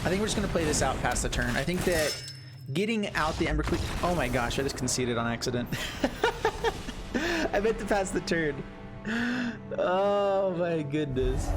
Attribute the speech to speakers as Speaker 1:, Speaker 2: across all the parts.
Speaker 1: I think we're just gonna play this out past the turn. I think that getting out the Ember Queen. Oh my gosh, I just conceded on accident. I meant to pass the turn. Oh my goodness.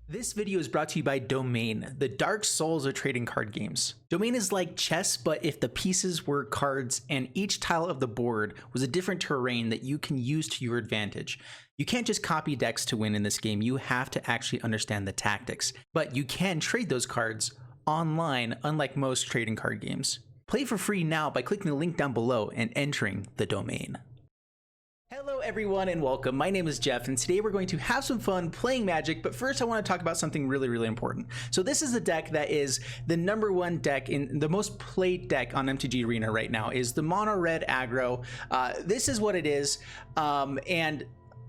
Speaker 1: This video is brought to you by Domain, the Dark Souls of trading card games. Domain is like chess, but if the pieces were cards and each tile of the board was a different terrain that you can use to your advantage. You can't just copy decks to win in this game, you have to actually understand the tactics. But you can trade those cards online, unlike most trading card games. Play for free now by clicking the link down below and entering the Domain. Hello everyone and welcome. My name is Jeff and today we're going to have some fun playing Magic, but first I want to talk about something really important. So this is a deck that is the #1 deck in the most played deck on MTG Arena right now, is the mono red aggro. This is what it is, and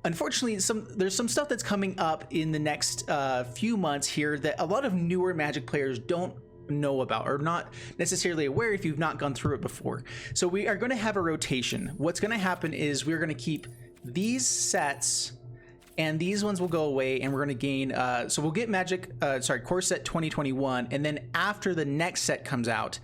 Speaker 1: unfortunately there's some stuff that's coming up in the next few months here that a lot of newer Magic players don't know about or not necessarily aware if you've not gone through it before. So we are going to have a rotation. What's going to happen is we're going to keep these sets and these ones will go away, and we're going to gain so we'll get core set 2021, and then after the next set comes out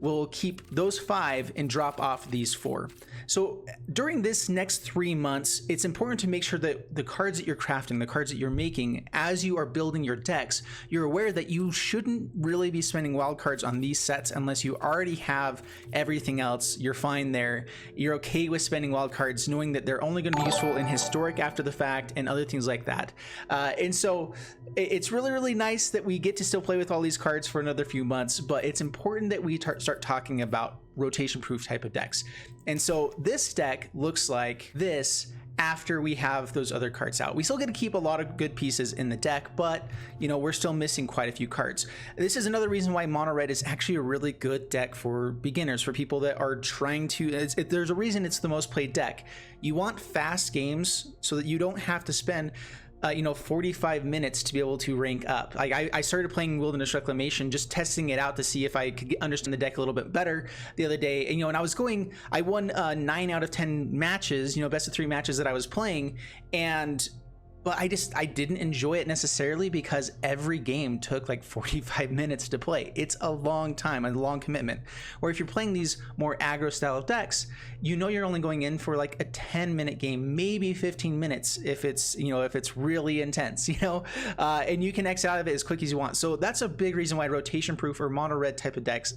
Speaker 1: we'll keep those 5 and drop off these 4. So during this next 3 months, it's important to make sure that the cards that you're crafting, the cards that you're making, as you are building your decks, you're aware that you shouldn't really be spending wild cards on these sets unless you already have everything else. You're fine there. You're okay with spending wild cards, knowing that they're only going to be useful in historic after the fact and other things like that. And so it's really nice that we get to still play with all these cards for another few months, but it's important that we start talking about rotation proof type of decks. And so this deck looks like this after we have those other cards out. We still get to keep a lot of good pieces in the deck, but you know, we're still missing quite a few cards. This is another reason why mono red is actually a really good deck for beginners, for people that are trying to, there's a reason it's the most played deck. You want fast games so that you don't have to spend 45 minutes to be able to rank up. I started playing Wilderness Reclamation, just testing it out to see if I could understand the deck a little bit better the other day. And and I won 9 out of 10 matches, best of 3 matches that I was playing, but I didn't enjoy it necessarily because every game took like 45 minutes to play. It's a long time, a long commitment. Or if you're playing these more aggro style of decks, you're only going in for like a 10-minute game, maybe 15 minutes if it's really intense, and you can exit out of it as quick as you want. So that's a big reason why rotation proof or mono red type of decks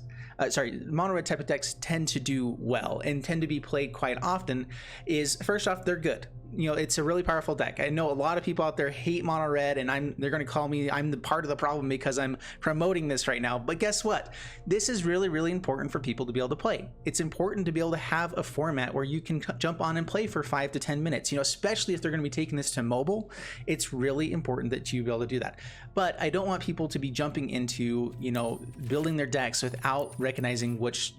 Speaker 1: tend to do well and tend to be played quite often. Is first off, they're good. It's a really powerful deck. I know a lot of people out there hate mono red, and they're going to call me, I'm the part of the problem because I'm promoting this right now. But guess what? This is really important for people to be able to play. It's important to be able to have a format where you can jump on and play for 5 to 10 minutes, especially if they're going to be taking this to mobile. It's really important that you be able to do that. But I don't want people to be jumping into, building their decks without recognizing which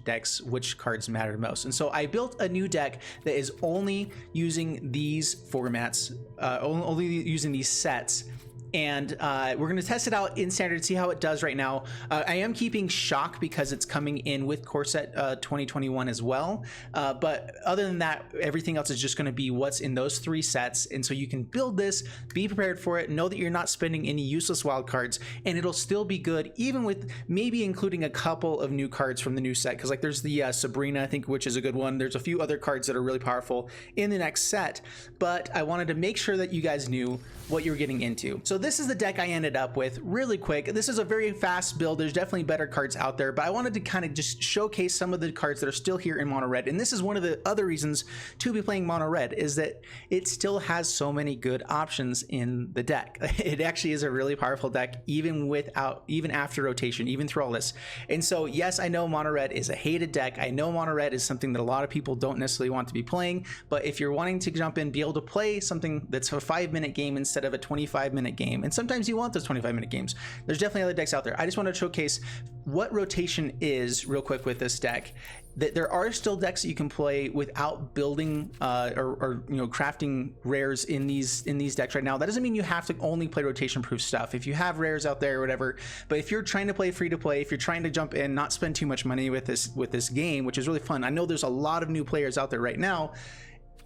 Speaker 1: cards matter most. And so I built a new deck that is only using these formats, only using these sets, and we're going to test it out in standard, see how it does right now. I am keeping Shock because it's coming in with core set 2021 as well, but other than that, everything else is just going to be what's in those 3 sets. And so you can build this, be prepared for it, know that you're not spending any useless wild cards, and it'll still be good even with maybe including a couple of new cards from the new set, because like there's the Sabrina, I think, which is a good one. There's a few other cards that are really powerful in the next set, but I wanted to make sure that you guys knew what you were getting into. So this is the deck I ended up with really quick. This is a very fast build. There's definitely better cards out there, but I wanted to kind of just showcase some of the cards that are still here in mono red. And this is one of the other reasons to be playing mono red, is that it still has so many good options in the deck. It actually is a really powerful deck, even after rotation, even through all this. And so yes, I know mono red is a hated deck. I know mono red is something that a lot of people don't necessarily want to be playing, but if you're wanting to jump in, be able to play something that's a 5-minute game instead of a 25-minute game, and sometimes you want those 25-minute games, there's definitely other decks out there. I just want to showcase what rotation is real quick with this deck. That there are still decks that you can play without building or crafting rares in these decks right now. That doesn't mean you have to only play rotation proof stuff. If you have rares out there or whatever, but if you're trying to play free to play, if you're trying to jump in, not spend too much money with this game, which is really fun. I know there's a lot of new players out there right now.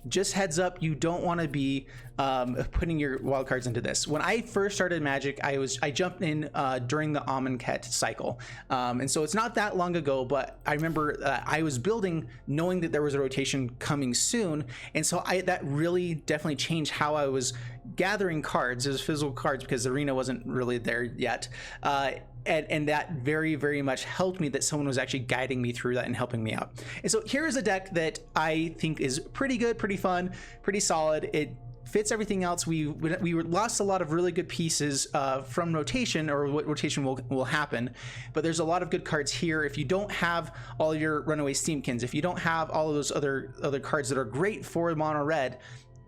Speaker 1: just heads up, you don't want to be putting your wild cards into this. When I first started Magic, I jumped in during the Amonkhet cycle, and so it's not that long ago, but I remember I was building knowing that there was a rotation coming soon, and so that really definitely changed how I was gathering cards as physical cards, because the arena wasn't really there yet. And that very, very much helped me that someone was actually guiding me through that and helping me out. And so here is a deck that I think is pretty good, pretty fun, pretty solid. It fits everything else. We lost a lot of really good pieces from rotation, or what rotation will happen, but there's a lot of good cards here. If you don't have all your runaway Steamkins, if you don't have all of those other cards that are great for mono red,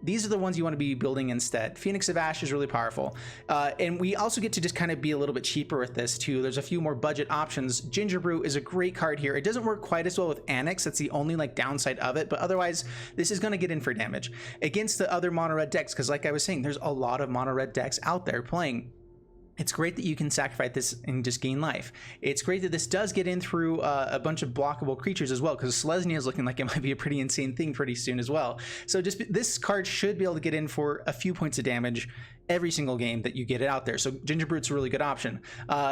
Speaker 1: these are the ones you want to be building instead. Phoenix of Ash is really powerful. And we also get to just kind of be a little bit cheaper with this too. There's a few more budget options. Ginger Brew is a great card here. It doesn't work quite as well with Annex. That's the only like downside of it. But otherwise, this is going to get in for damage against the other mono red decks. Because like I was saying, there's a lot of mono red decks out there playing. It's great that you can sacrifice this and just gain life. It's great that this does get in through a bunch of blockable creatures as well, because Selesnya is looking like it might be a pretty insane thing pretty soon as well. So just this card should be able to get in for a few points of damage every single game that you get it out there. So Ginger Brute's a really good option.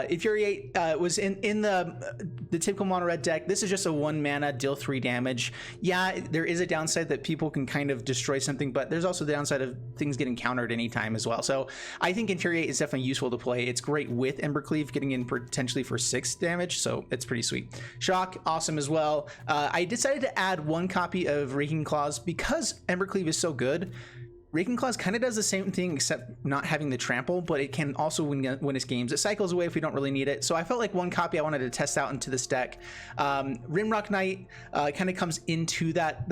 Speaker 1: Infuriate was in the typical mono red deck. This is just a 1 mana deal 3 damage. Yeah, there is a downside that people can kind of destroy something, but there's also the downside of things getting countered anytime as well. So I think Infuriate is definitely useful to play. It's great with Embercleave, getting in potentially for 6 damage, so it's pretty sweet. Shock, awesome as well. I decided to add 1 copy of Raking Claws because Embercleave is so good. Raking Claws kind of does the same thing except not having the trample, but it can also win its games. It cycles away if we don't really need it. So I felt like 1 copy I wanted to test out into this deck. Rimrock Knight kind of comes into that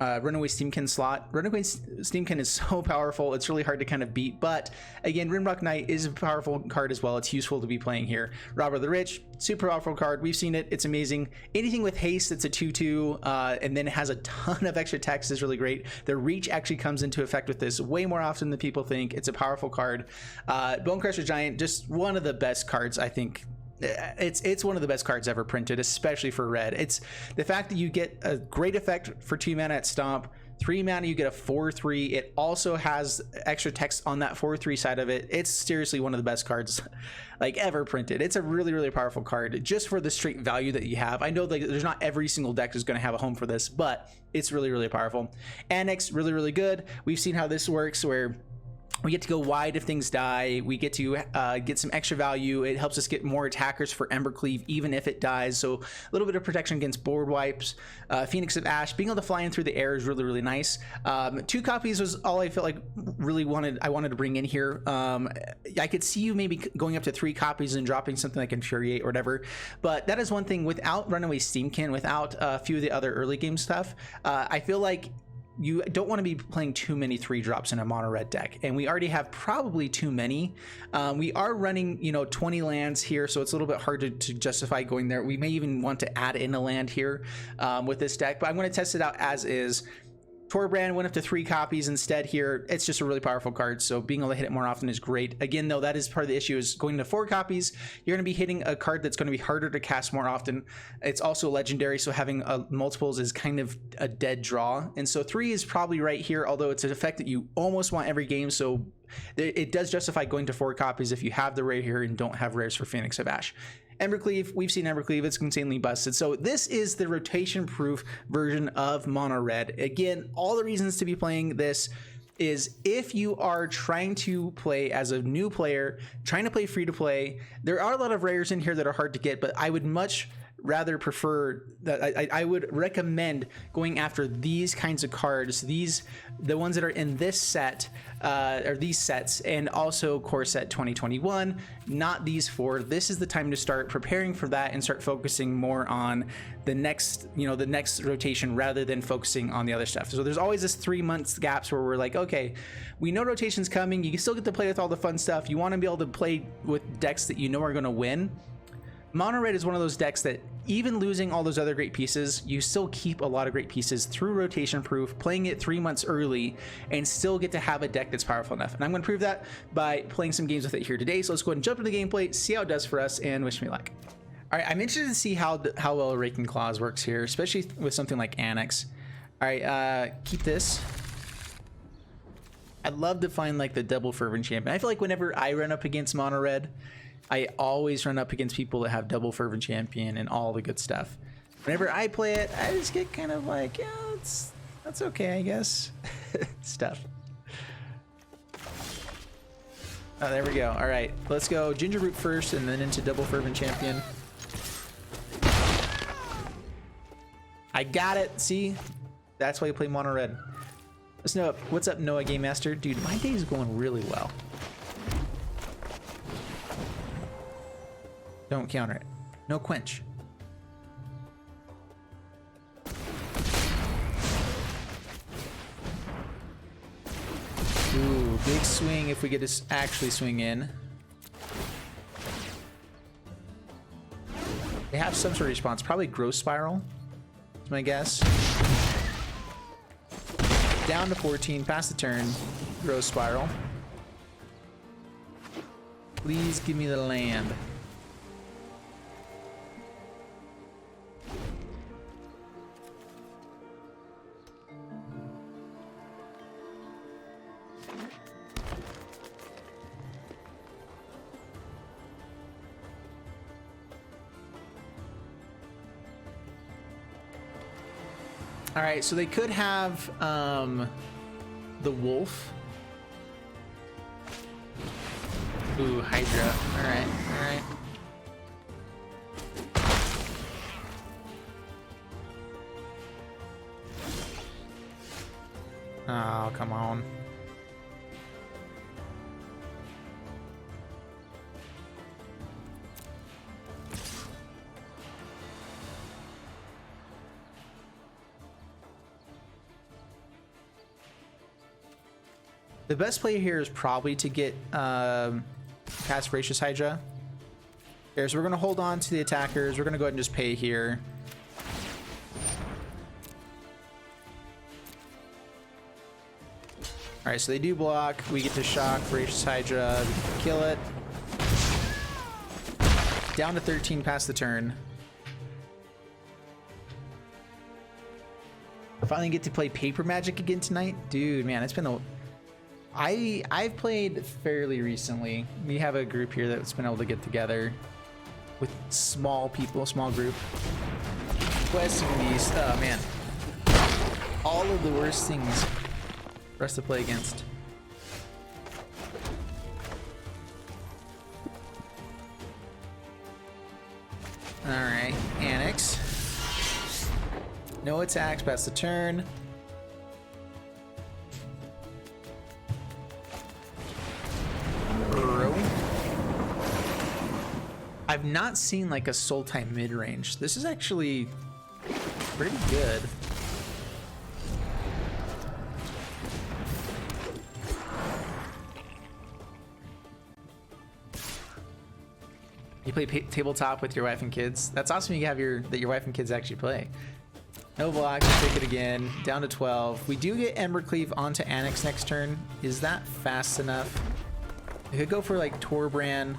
Speaker 1: Runaway Steamkin slot. Runaway Steamkin is so powerful, it's really hard to kind of beat, but again, Rimrock Knight is a powerful card as well. It's useful to be playing here. Robber the Rich, super powerful card. We've seen it, it's amazing. Anything with haste that's a 2/2 and then it has a ton of extra text is really great. The reach actually comes into effect with this way more often than people think. It's a powerful card. Bonecrusher Giant, just one of the best cards, I think. It's one of the best cards ever printed, especially for red. It's the fact that you get a great effect for 2 mana at Stomp, 3 mana you get a 4/3. It also has extra text on that 4/3 side of it. It's seriously one of the best cards like ever printed. It's a really, really powerful card just for the straight value that you have. I know like there's not every single deck is going to have a home for this, but it's really, really powerful. Annex, really, really good. We've seen how this works, where we get to go wide if things die. We get to get some extra value. It helps us get more attackers for Embercleave even if it dies, so a little bit of protection against board wipes. Phoenix of Ash, being able to fly in through the air is really, really nice. 2 copies was all I felt like I wanted to bring in here. I could see you maybe going up to 3 copies and dropping something like Infuriate or whatever, but that is one thing. Without Runaway Steamkin, without a few of the other early game stuff, I feel like you don't want to be playing too many 3-drops in a mono red deck, and we already have probably too many. We are running 20 lands here, so it's a little bit hard to justify going there. We may even want to add in a land here with this deck, but I'm going to test it out as is. Torbrand went up to 3 copies instead here. It's just a really powerful card, so being able to hit it more often is great. Again, though, that is part of the issue, is going to 4 copies, you're going to be hitting a card that's going to be harder to cast more often. It's also legendary, so having multiples is kind of a dead draw. And so 3 is probably right here, although it's an effect that you almost want every game, so it does justify going to 4 copies if you have the rare here and don't have rares for Phoenix of Ash. Embercleave, we've seen Embercleave, it's insanely busted. So this is the rotation proof version of mono red. Again, all the reasons to be playing this is if you are trying to play as a new player, trying to play free to play. There are a lot of rares in here that are hard to get, but I would much rather prefer that. I would recommend going after these kinds of cards, the ones that are in this set, or these sets, and also core set 2021, not these 4. This is the time to start preparing for that and start focusing more on the next rotation rather than focusing on the other stuff. So there's always this 3 months gaps where we're like, okay, we know rotation's coming, you can still get to play with all the fun stuff, you want to be able to play with decks that you know are going to win. Mono red is one of those decks that even losing all those other great pieces, you still keep a lot of great pieces through rotation proof, playing it 3 months early, and still get to have a deck that's powerful enough. And I'm going to prove that by playing some games with it here today. So let's go ahead and jump into the gameplay, see how it does for us, and wish me luck. All right, I'm interested to see how well Raking Claws works here, especially with something like Annex. All right, keep this. I'd love to find like the double fervent champion. I feel like whenever I run up against mono red, I always run up against people that have double fervent champion and all the good stuff. Whenever I play it, I just get kind of like, yeah, that's okay, I guess. Stuff. Oh, there we go. All right, let's go ginger root first and then into double fervent champion. I got it. See, that's why you play mono red. Let's know. What's up, Noah Game Master? Dude, my day is going really well. Don't counter it. No quench. Ooh, big swing if we get to actually swing in. They have some sort of response. Probably growth spiral, is my guess. Down to 14, pass the turn. Growth spiral. Please give me the land. All right, so they could have the wolf. Ooh, Hydra. All right, all right. Oh, come on. The best play here is probably to get past Voracious Hydra. Here, so we're going to hold on to the attackers. We're going to go ahead and just pay here. All right, so they do block. We get to shock Voracious Hydra. We can kill it. Down to 13 past the turn. I finally get to play Paper Magic again tonight. Dude, man, it's been a... I've played fairly recently. We have a group here that's been able to get together with small people, small group. Questing these, oh man, all of the worst things for us to play against. All right, Annex. No attacks past the turn. I've not seen like a Sultai mid-range. This is actually pretty good. You play tabletop with your wife and kids? That's awesome. You have that your wife and kids actually play. No blocks, take it again. Down to 12. We do get Embercleave onto Annex next turn. Is that fast enough? We could go for like Torbrand.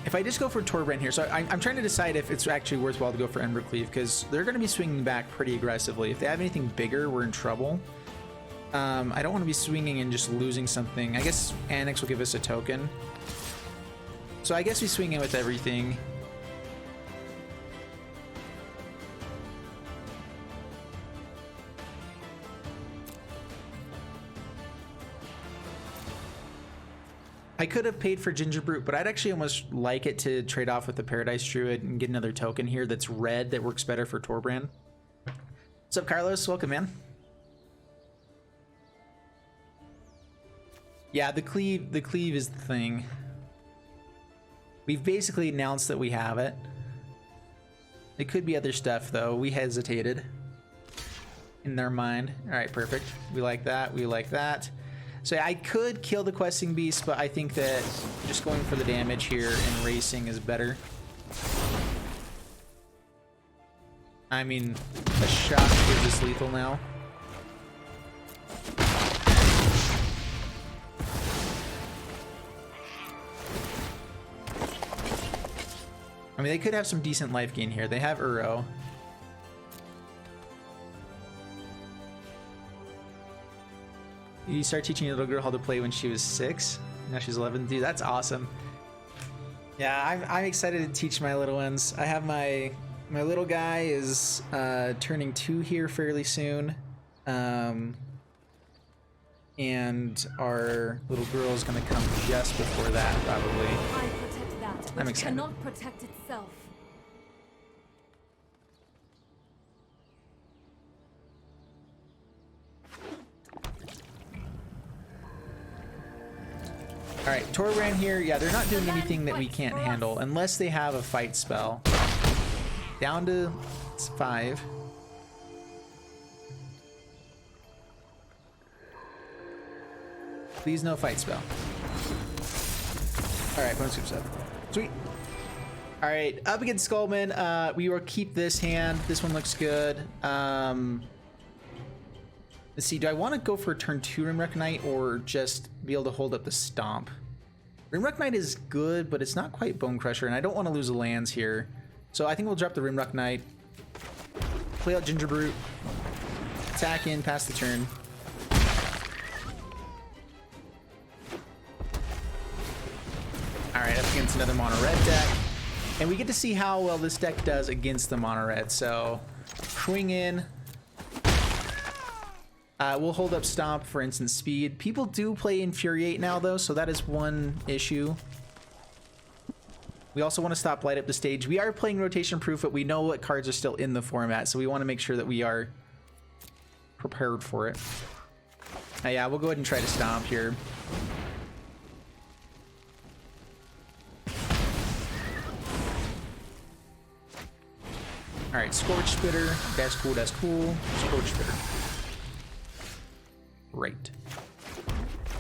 Speaker 1: If I just go for Torbrand here, so I'm trying to decide if it's actually worthwhile to go for Embercleave, because they're going to be swinging back pretty aggressively. If they have anything bigger, we're in trouble. I don't want to be swinging and just losing something. I guess Annex will give us a token. So I guess we swing in with everything. I could have paid for Ginger Brute, but I'd actually almost like it to trade off with the Paradise Druid and get another token here that's red that works better for Torbrand. What's up, Carlos? Welcome, man. Yeah, the cleave is the thing. We've basically announced that we have it. It could be other stuff, though. We hesitated in their mind. All right, perfect. We like that. We like that. So I could kill the Questing Beast, but I think that Just going for the damage here and racing is better. I mean, a shot is this lethal now. I mean, they could have some decent life gain here. They have Uro. You start teaching your little girl how to play when she was 6. Now she's 11. Dude, that's awesome. Yeah, I'm excited to teach my little ones. I have my little guy is turning 2 here fairly soon. And our little girl is going to come just before that, probably.
Speaker 2: I protect that which
Speaker 1: I'm excited.
Speaker 2: cannot protect itself.
Speaker 1: All right, Torbrand here. Yeah, they're not doing anything that we can't handle unless they have a fight spell. Down to 5. Please no fight spell. All right, bonus scoop up. Sweet. All right, up against Skullman. We will keep this hand. This one looks good. Let's see, do I want to go for turn 2 Rimrock Knight or just be able to hold up the Stomp? Rimrock Knight is good, but it's not quite Bone Crusher, and I don't want to lose the lands here. So I think we'll drop the Rimrock Knight, play out Ginger Brute, attack in, pass the turn. Alright, up against another mono red deck. And we get to see how well this deck does against the mono red. So, swing in. We'll hold up Stomp for instant speed. People do play Infuriate now, though, so that is one issue. We also want to stop Light Up the Stage. We are playing Rotation Proof, but we know what cards are still in the format, so we want to make sure that we are prepared for it. Yeah, we'll go ahead and try to Stomp here. Alright, Scorch Spitter. That's cool, that's cool. Scorch Spitter. Right.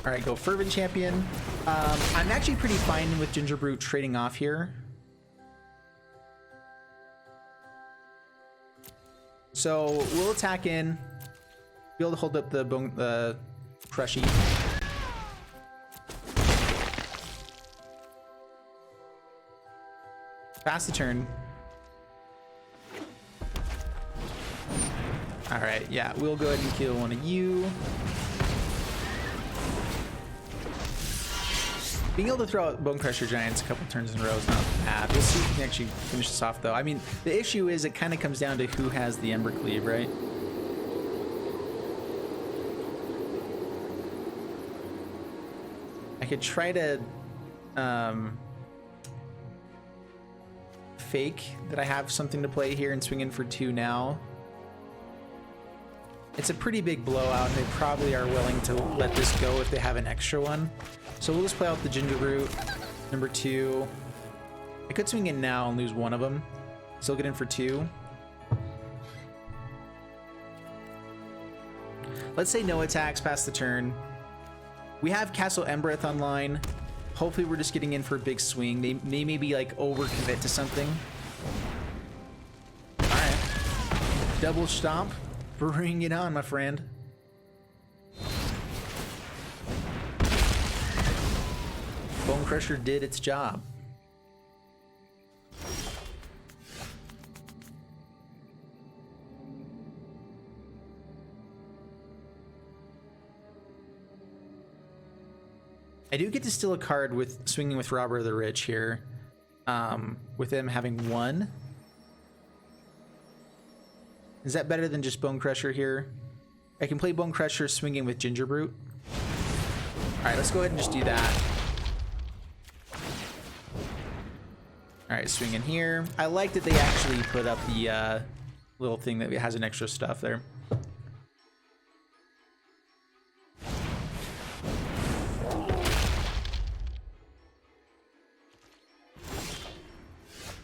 Speaker 1: Alright, go Fervent Champion. I'm actually pretty fine with Ginger Brute trading off here. So we'll attack in. Be able to hold up the Crushy. Pass the turn. Alright, yeah, we'll go ahead and kill one of you. Being able to throw out Bone Crusher Giants a couple turns in a row is not bad. We'll see if we can actually finish this off, though. I mean, the issue is it kind of comes down to who has the Ember Cleave, right? I could try to fake that I have something to play here and swing in for 2 now. It's a pretty big blowout, and they probably are willing to let this go if they have an extra one. So we'll just play out the Ginger Root, number 2. I could swing in now and lose one of them. Still get in for 2. Let's say no attacks past the turn. We have Castle Embereth online. Hopefully we're just getting in for a big swing. They maybe like overcommit to something. Alright. Double Stomp. Bring it on, my friend. Bone Crusher did its job. I do get to steal a card with swinging with Robber of the Rich here, with them having 1. Is that better than just Bone Crusher here? I can play Bone Crusher swinging with Ginger Brute. Alright, let's go ahead and just do that. Alright, swing in here. I like that they actually put up the little thing that has an extra stuff there.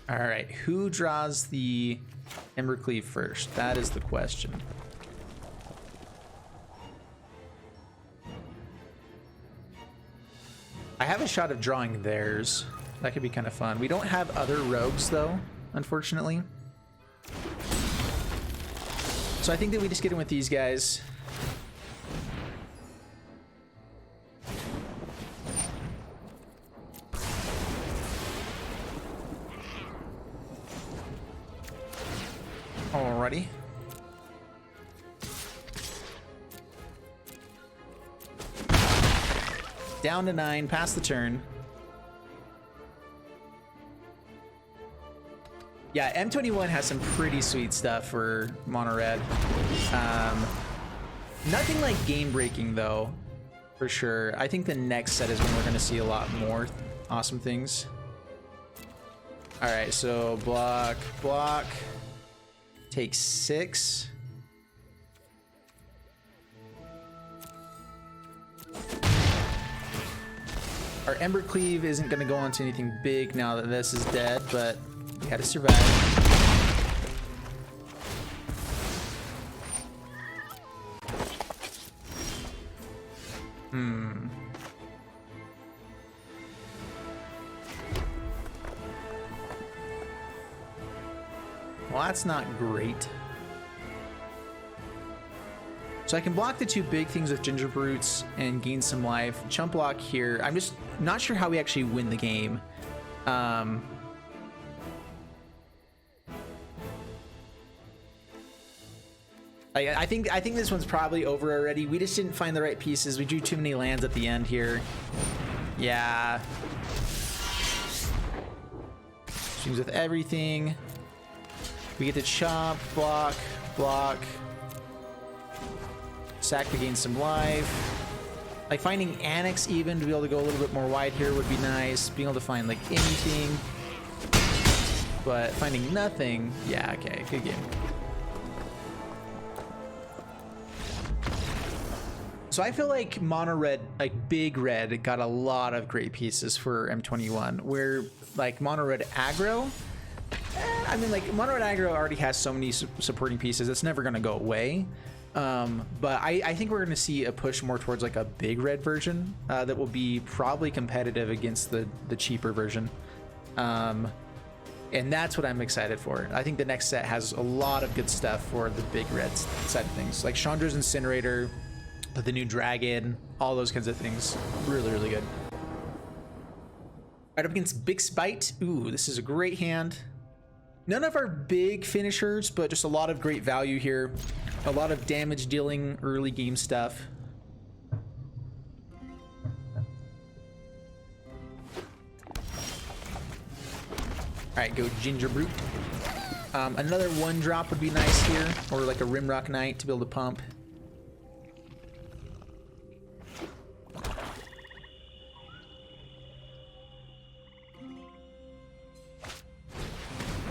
Speaker 1: Alright, who draws the Ember Cleave first? That is the question. I have a shot of drawing theirs. That could be kind of fun. We don't have other rogues though, unfortunately. So I think that we just get in with these guys. Alrighty. Down to 9, pass the turn. Yeah, M21 has some pretty sweet stuff for mono red. Nothing like game breaking though, for sure. I think the next set is when we're gonna see a lot more awesome things. All right, so block, block, take 6. Our Ember Cleave isn't gonna go on to anything big now that this is dead, but we had to survive. Well, that's not great. So I can block the 2 big things with Ginger Brutes and gain some life. Chump block here. I'm just not sure how we actually win the game. I think this one's probably over already. We just didn't find the right pieces. We drew too many lands at the end here. Yeah. Swings with everything. We get to chop, block, block. Sack to gain some life. Like finding Annex even to be able to go a little bit more wide here would be nice. Being able to find like anything. But finding nothing, yeah, okay, good game. So I feel like mono red, like big red, got a lot of great pieces for M21. Where like mono red aggro, I mean like mono red aggro already has so many supporting pieces. It's never gonna go away. But I think we're gonna see a push more towards like a big red version that will be probably competitive against the cheaper version. And that's what I'm excited for. I think the next set has a lot of good stuff for the big red side of things, like Chandra's Incinerator, the new dragon, all those kinds of things. Really, really good. Right up against Big Spite. Ooh, this is a great hand. None of our big finishers, but just a lot of great value here. A lot of damage dealing early game stuff. All right, go Ginger Brute. Another 1-drop would be nice here, or like a Rimrock Knight to be able to pump.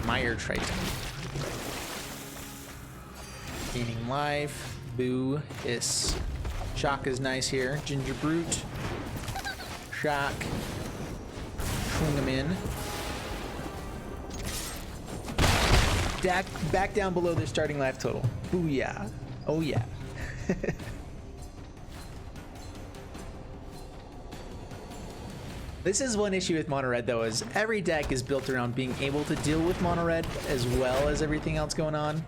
Speaker 1: Mire Triton. Gaining life. Boo. Hiss. Shock is nice here. Ginger Brute. Shock. Swing them in. Back down below their starting life total. Booyah. Oh yeah. This is one issue with mono red though, is every deck is built around being able to deal with mono red as well as everything else going on.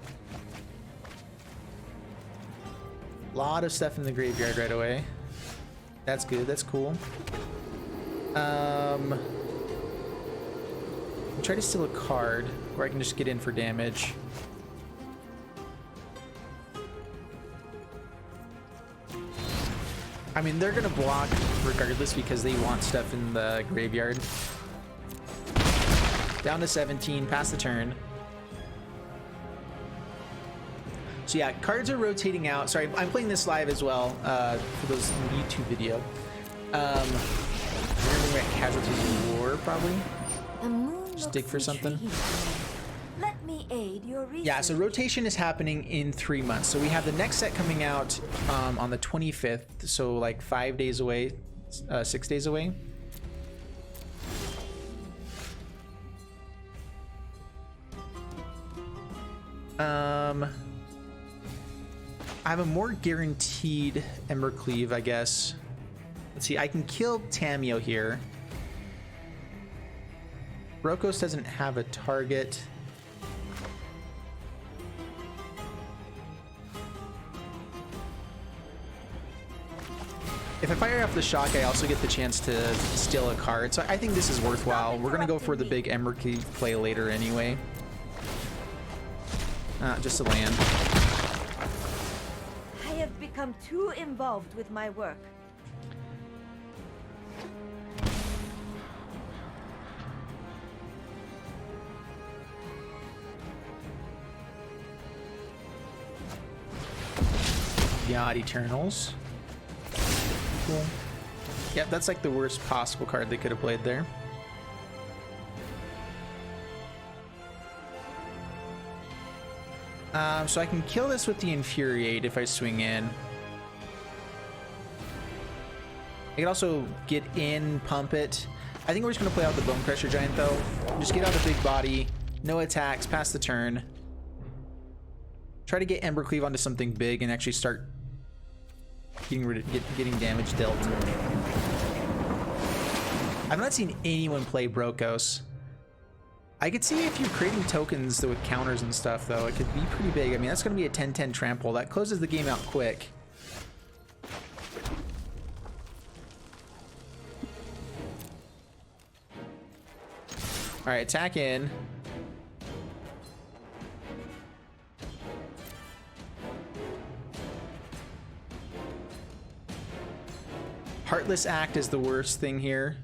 Speaker 1: A lot of stuff in the graveyard right away. That's good, that's cool. Try to steal a card where I can just get in for damage. I mean, they're gonna block regardless because they want stuff in the graveyard. Down to 17, pass the turn. So yeah, cards are rotating out. Sorry, I'm playing this live as well for those in the YouTube video. We're at Casualties of War, probably. Just dig for something.
Speaker 2: Let me aid your research.
Speaker 1: Yeah, so rotation is happening in 3 months. So we have the next set coming out on the 25th. So like 5 days away, 6 days away. I have a more guaranteed Ember Cleave, I guess. Let's see, I can kill Tamio here. Brokos doesn't have a target. If I fire off the shock, I also get the chance to steal a card, so I think this is worthwhile. We're gonna go for the big Ember Cleave play later anyway. Just a land.
Speaker 2: I have become too involved with my work.
Speaker 1: God Eternals. Cool. Yep, that's like the worst possible card they could have played there. So I can kill this with the Infuriate if I swing in. I can also get in, pump it. I think we're just going to play out the Bone Crusher Giant though. Just get out the big body, no attacks, pass the turn. Try to get Ember Cleave onto something big and actually start getting damage dealt. I've not seen anyone play Brokos. I could see if you're creating tokens with counters and stuff though, it could be pretty big. I mean, that's going to be a 10-10 trample. That closes the game out quick. All right, attack in. Heartless Act is the worst thing here.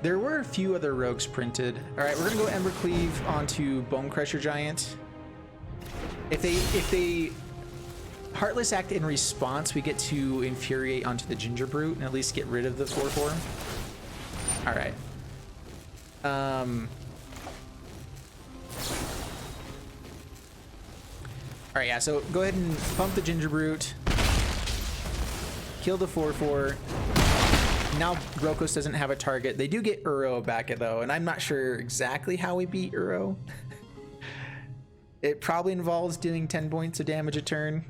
Speaker 1: There were a few other rogues printed. All right, we're gonna go Ember Cleave onto Bone Crusher Giant. If they Heartless Act in response, we get to Infuriate onto the Ginger Brute and at least get rid of the 4/4. All right. All right, yeah, so go ahead and pump the Ginger Brute. Kill the 4/4. Now Brokos doesn't have a target. They do get Uro back though, and I'm not sure exactly how we beat Uro. It probably involves doing 10 points of damage a turn.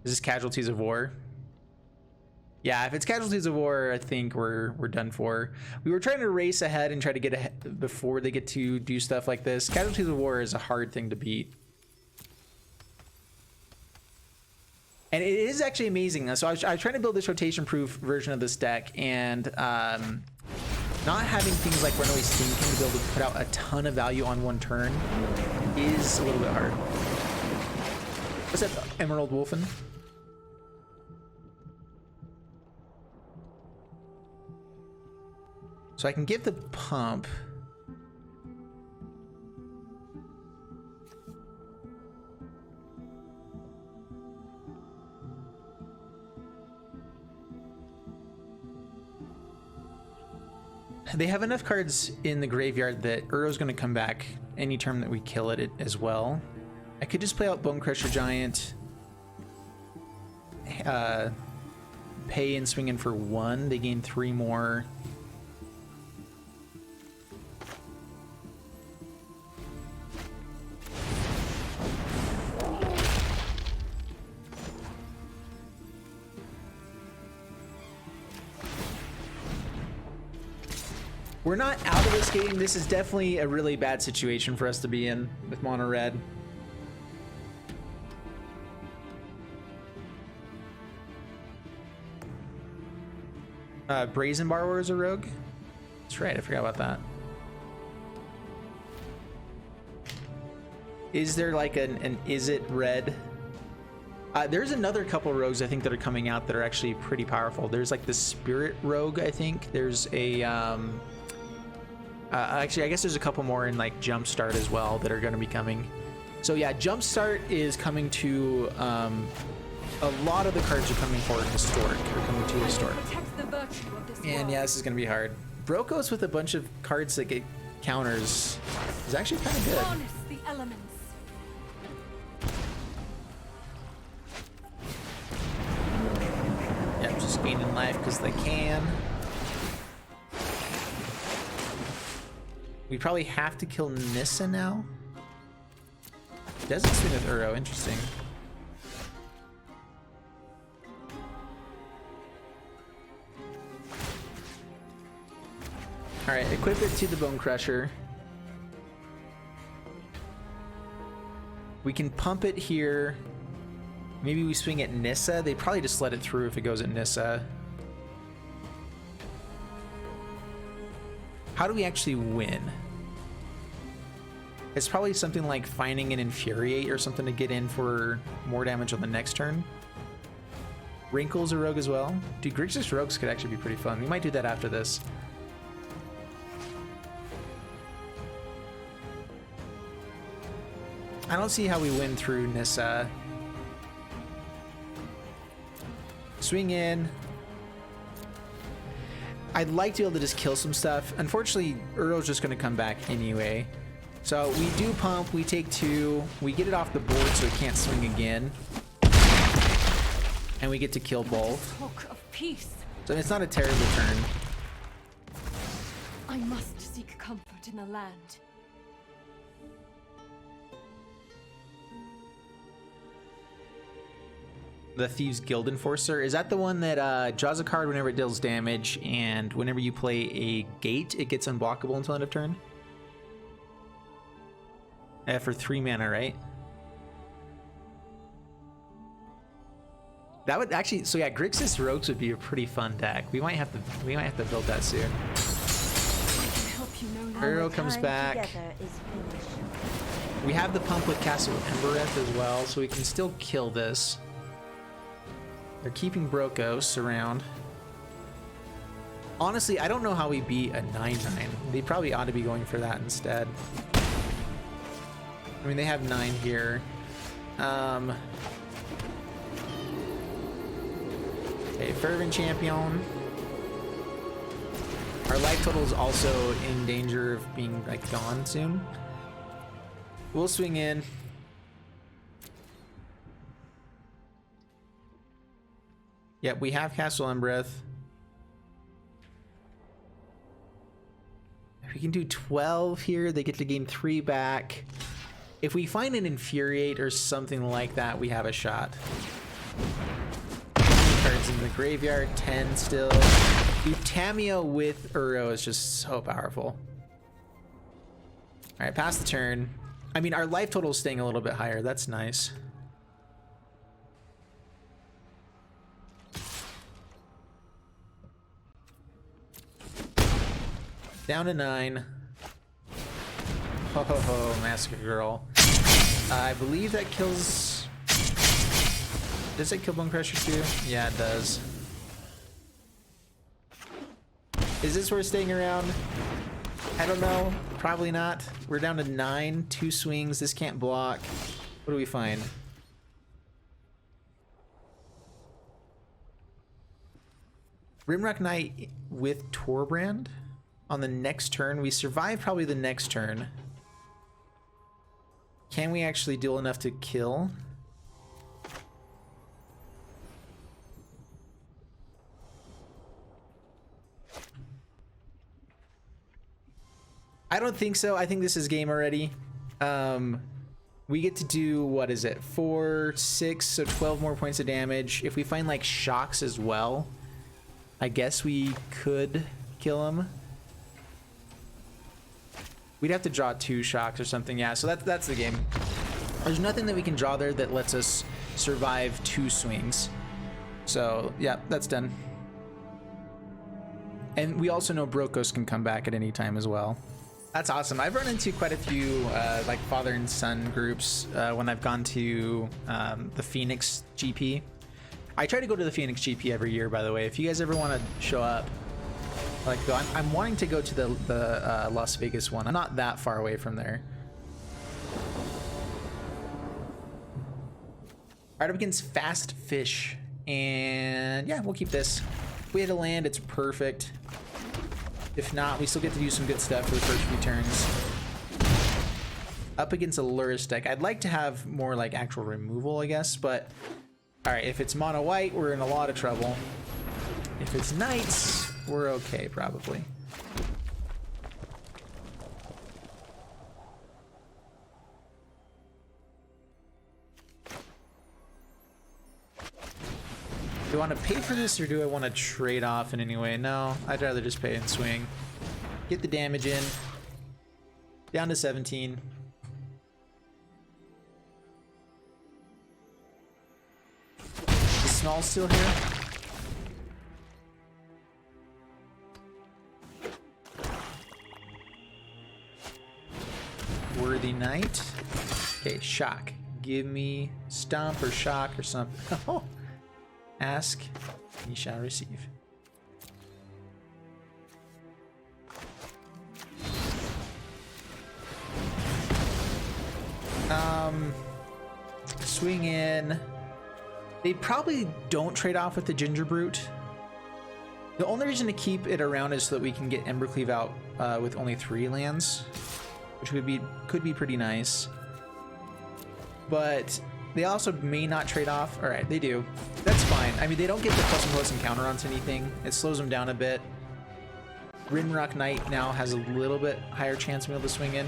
Speaker 1: Is this Casualties of War? Yeah, if it's Casualties of War, I think we're done for. We were trying to race ahead and try to get ahead before they get to do stuff like this. Casualties of War is a hard thing to beat. And it is actually amazing. So I was trying to build this rotation-proof version of this deck, and not having things like Runaway Steam King to be able to put out a ton of value on one turn is a little bit hard. What's that, Emerald Wolfen? So I can give the pump. They have enough cards in the graveyard that Uro's going to come back any turn that we kill it as well. I could just play out Bone Crusher Giant, pay and swing in for 1. They gain 3 more. We're not out of this game. This is definitely a really bad situation for us to be in with mono red. Brazen Borrower is a rogue. That's right, I forgot about that. Is there like an is it red? There's another couple rogues I think that are coming out that are actually pretty powerful. There's like the Spirit Rogue, I think. There's a actually, I guess there's a couple more in like Jumpstart as well that are going to be coming. So yeah, Jumpstart is coming to a lot of the cards are coming for Historic, or coming to Historic. And yeah, this is going to be hard. Brokos with a bunch of cards that get counters is actually kind of good.
Speaker 2: Harness the elements.
Speaker 1: Yeah, just gaining life because they can. We probably have to kill Nissa now. Doesn't swing with Uro, interesting. Alright, equip it to the Bone Crusher. We can pump it here. Maybe we swing at Nissa. They probably just let it through if it goes at Nissa. How do we actually win? It's probably something like finding an Infuriate or something to get in for more damage on the next turn. Wrinkle's a rogue as well. Dude, Grixis rogues could actually be pretty fun. We might do that after this. I don't see how we win through Nissa. Swing in. I'd like to be able to just kill some stuff. Unfortunately, Uro's just going to come back anyway. So we do pump, we take 2, we get it off the board so it can't swing again. And we get to kill both.
Speaker 2: Talk of peace.
Speaker 1: So it's not a terrible turn.
Speaker 2: I must seek comfort in the land.
Speaker 1: The Thieves Guild Enforcer, is that the one that draws a card whenever it deals damage, and whenever you play a gate, it gets unblockable until end of turn? For 3 mana, right? That would actually, so yeah, Grixis Rogues would be a pretty fun deck. We might have to build that soon. Uro comes back. We have the pump with Castle Embereth as well, so we can still kill this. They're keeping Brokos around. Honestly, I don't know how we beat a 9/9. They probably ought to be going for that instead. I mean, they have 9 here. Okay, Fervent Champion. Our life total is also in danger of being like gone soon. We'll swing in. Yep, we have Castle Embereth. If we can do 12 here, they get to gain 3 back. If we find an Infuriate or something like that, we have a shot. Cards in the graveyard, 10 still. Dude, Tameo with Uro is just so powerful. All right, pass the turn. I mean, our life total is staying a little bit higher. That's nice. Down to 9. Ho ho ho, Massacre Girl. I believe that kills... Does it kill Bone Crusher too? Yeah, it does. Is this worth staying around? I don't know. Probably not. We're down to 9. 2 swings. This can't block. What do we find? Rimrock Knight with Torbrand on the next turn. We survive probably the next turn. Can we actually do enough to kill? I don't think so. I think this is game already. We get to do, what is it? 4, 6, so 12 more points of damage. If we find like shocks as well, I guess we could kill him. We'd have to draw 2 shocks or something. Yeah, so that's the game. There's nothing that we can draw there that lets us survive 2 swings. So yeah, that's done. And we also know Brokos can come back at any time as well. That's awesome. I've run into quite a few like father and son groups when I've gone to the Phoenix GP. I try to go to the Phoenix GP every year, by the way. If you guys ever want to show up, like, I'm wanting to go to the Las Vegas one. I'm not that far away from there. All right, up against Fast Fish, and yeah, we'll keep this. If we hit a land, it's perfect. If not, we still get to do some good stuff for the first few turns. Up against a Lurrus deck, I'd like to have more like actual removal, I guess, but all right, if it's mono white, we're in a lot of trouble. If it's knights, we're okay, probably. Do I want to pay for this, or do I want to trade off in any way? No, I'd rather just pay and swing. Get the damage in. Down to 17. The small's still here. Worthy knight. Okay, shock. Give me stomp or shock or something. Oh. Ask, ye shall receive. Swing in. They probably don't trade off with the Ginger Brute. The only reason to keep it around is so that we can get Embercleave out with only 3 lands, which could be pretty nice. But they also may not trade off. All right, they do. That's fine. I mean, they don't get the +1/+ encounter onto anything. It slows them down a bit. Rinrock Knight now has a little bit higher chance of being able to swing in.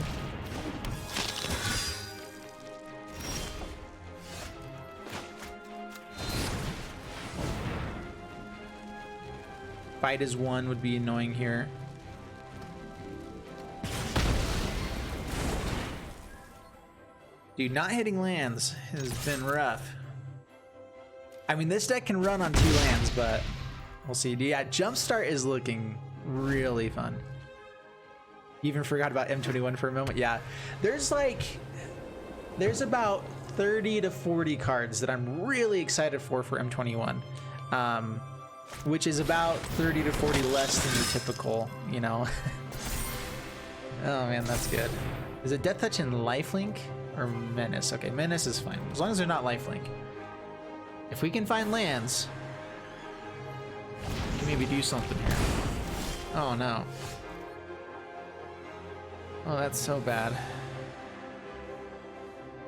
Speaker 1: Fight as one would be annoying here. Dude, not hitting lands has been rough. I mean, this deck can run on 2 lands, but we'll see. Yeah, Jumpstart is looking really fun. Even forgot about M21 for a moment. Yeah, there's about 30 to 40 cards that I'm really excited for M21. Which is about 30 to 40 less than your typical, you know. Oh man, that's good. Is it Death Touch and Lifelink or Menace? Okay, Menace is fine, as long as they're not Lifelink. If we can find lands, we can maybe do something here. Oh no. Oh, that's so bad.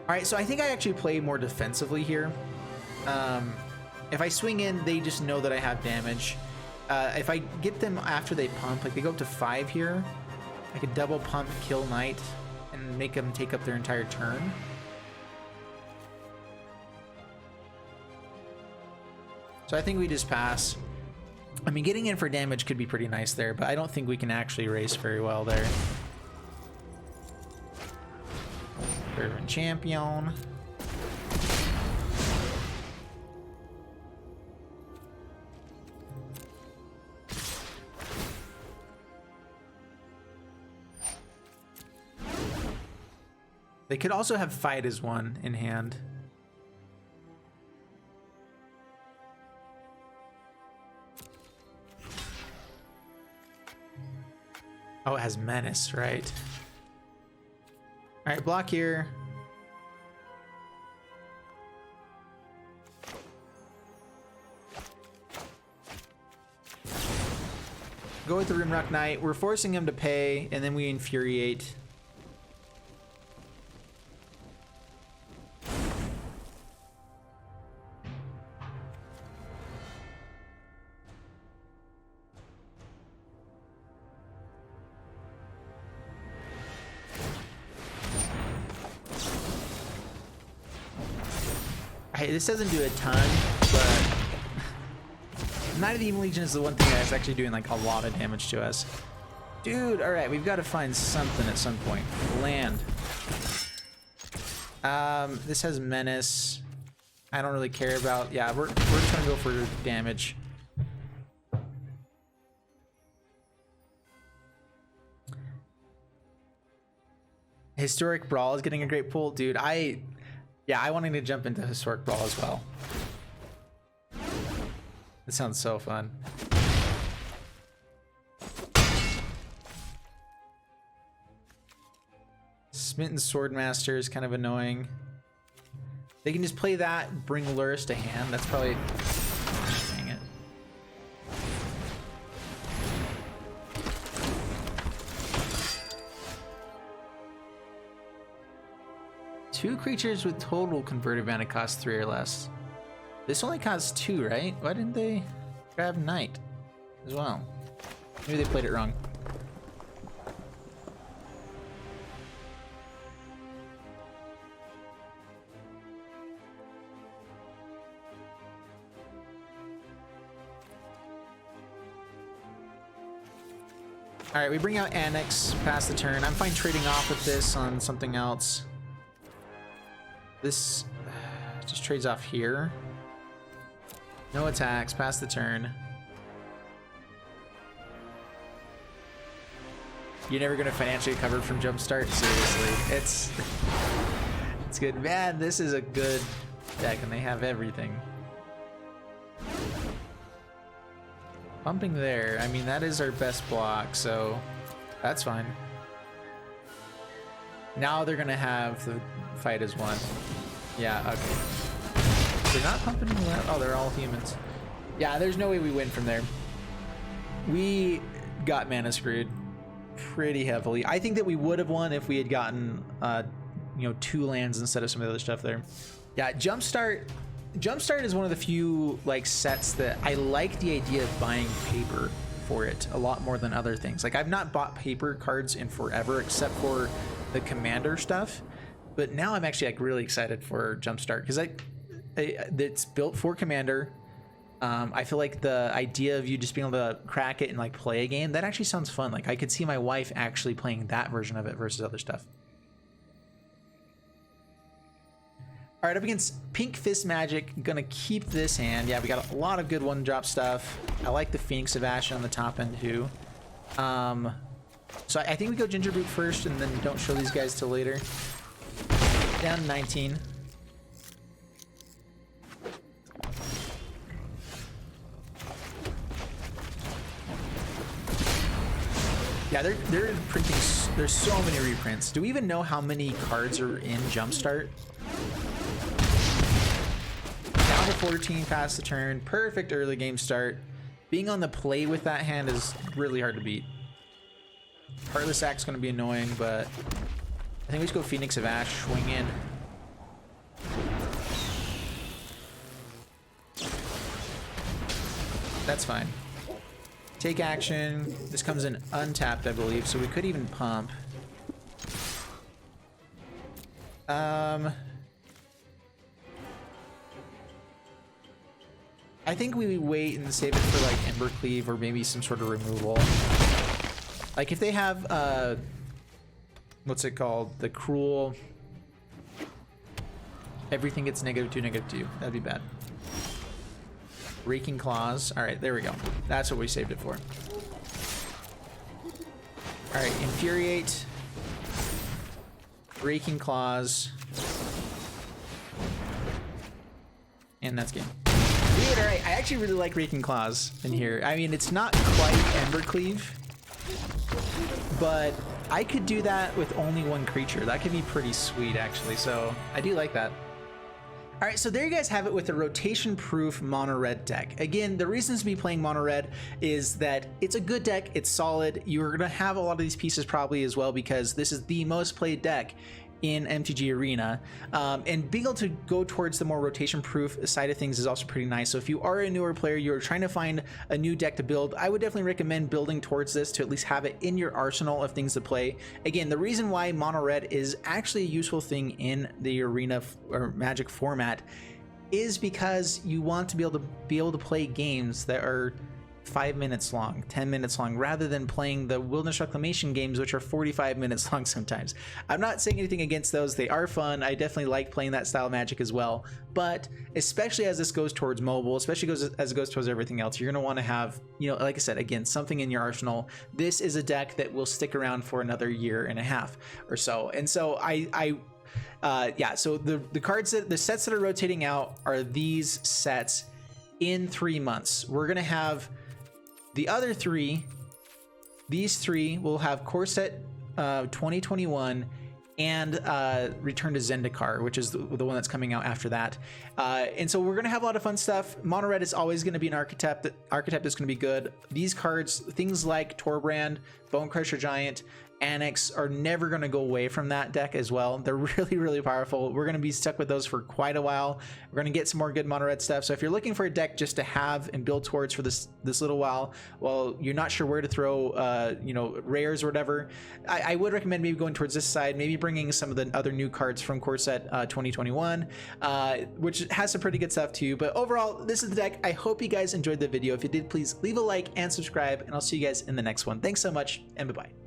Speaker 1: Alright, so I think I actually play more defensively here. If I swing in, they just know that I have damage. If I get them after they pump, like they go up to 5 here, I could double pump, kill Knight, and make them take up their entire turn. So I think we just pass. I mean, getting in for damage could be pretty nice there, but I don't think we can actually race very well there. Fervent Champion. They could also have Fight as one in hand. Oh, it has Menace, right? All right, block here. Go with the Rimrock Knight. We're forcing him to pay, and then we Infuriate. Hey, this doesn't do a ton, but Knight of the Evil Legion is the one thing that's actually doing like a lot of damage to us. Dude, all right, we've got to find something at some point. Land. This has Menace. I don't really care about. Yeah, we're trying to go for damage. Historic Brawl is getting a great pull, dude. Yeah, I wanted to jump into Historic Brawl as well. It sounds so fun. Smitten Swordmaster is kind of annoying. They can just play that, bring Lurrus to hand. That's probably... Dang it. Two creatures with total converted mana cost 3 or less. This only costs 2, right? Why didn't they grab Knight? as well. Maybe they played it wrong. All right, we bring out Annex, pass the turn. I'm fine trading off with this on something else. This just trades off here. No attacks, pass the turn. You're never gonna financially recover from Jumpstart? Seriously, it's good. Man, this is a good deck and they have everything. Pumping there, I mean, that is our best block, so that's fine. Now they're gonna have the fight as one. Yeah, okay. They're not pumping left. Oh, they're all humans. Yeah, there's no way we win from there. We got mana screwed pretty heavily. I think that we would have won if we had gotten, you know, 2 lands instead of some of the other stuff there. Yeah, Jumpstart is one of the few like sets that I like the idea of buying paper for it a lot more than other things. Like I've not bought paper cards in forever except for the commander stuff, but now I'm actually like really excited for Jumpstart because it's built for commander. I feel like the idea of you just being able to crack it and like play a game, that actually sounds fun. Like I could see my wife actually playing that version of it versus other stuff. All right, up against Pink Fist Magic, gonna keep this hand. Yeah, we got a lot of good one-drop stuff. I like the Phoenix of Ash on the top end too. So I think we go Ginger Boot first and then don't show these guys till later. Down 19. Yeah, they're printing, there's so many reprints. Do we even know how many cards are in Jumpstart? Down to 14, pass the turn. Perfect early game start. Being on the play with that hand is really hard to beat. Heartless Act's going to be annoying, but I think we just go Phoenix of Ash, swing in. That's fine. Take action. This comes in untapped, I believe, so we could even pump. I think we wait and save it for like Embercleave or maybe some sort of removal. Like if they have what's it called? The cruel. Everything gets -2/-2. That'd be bad. Raking Claws. All right, there we go. That's what we saved it for. All right, Infuriate. Raking Claws. And that's game. Dude, all right, I actually really like Raking Claws in here. I mean, it's not quite Embercleave, but I could do that with only one creature. That could be pretty sweet, actually. So I do like that. All right, so there you guys have it with the rotation-proof mono-red deck. Again, the reasons to be playing mono-red is that it's a good deck, it's solid. You're gonna have a lot of these pieces probably as well because this is the most played deck in MTG Arena, and being able to go towards the more rotation-proof side of things is also pretty nice. So if you are a newer player, you're trying to find a new deck to build, I would definitely recommend building towards this to at least have it in your arsenal of things to play. Again, the reason why mono red is actually a useful thing in the Arena or Magic format is because you want to be able to play games that are 5 minutes long, 10 minutes long, rather than playing the Wilderness Reclamation games, which are 45 minutes long sometimes. I'm not saying anything against those. They are fun. I definitely like playing that style of Magic as well. But especially as this goes towards mobile, especially as it goes towards everything else, you're going to want to have, you know, like I said, again, something in your arsenal. This is a deck that will stick around for another 1.5 years or so. And so yeah, so the cards the sets that are rotating out are these sets in 3 months. We're going to have the other 3, these 3 will have Core Set 2021 and Return to Zendikar, which is the one that's coming out after that. And so we're going to have a lot of fun stuff. Mono red is always going to be an archetype. Archetype is going to be good. These cards, things like Torbrand, Bone Crusher Giant, Annex are never going to go away from that deck as well. They're really powerful. We're going to be stuck with those for quite a while. We're going to get some more good mono red stuff. So if you're looking for a deck just to have and build towards for this little while, well, you're not sure where to throw you know, rares or whatever, I would recommend maybe going towards this side, maybe bringing some of the other new cards from Core Set 2021, which has some pretty good stuff too. But overall, this is the deck. I hope you guys enjoyed the video. If you did, please leave a like and subscribe, and I'll see you guys in the next one. Thanks so much, and bye-bye.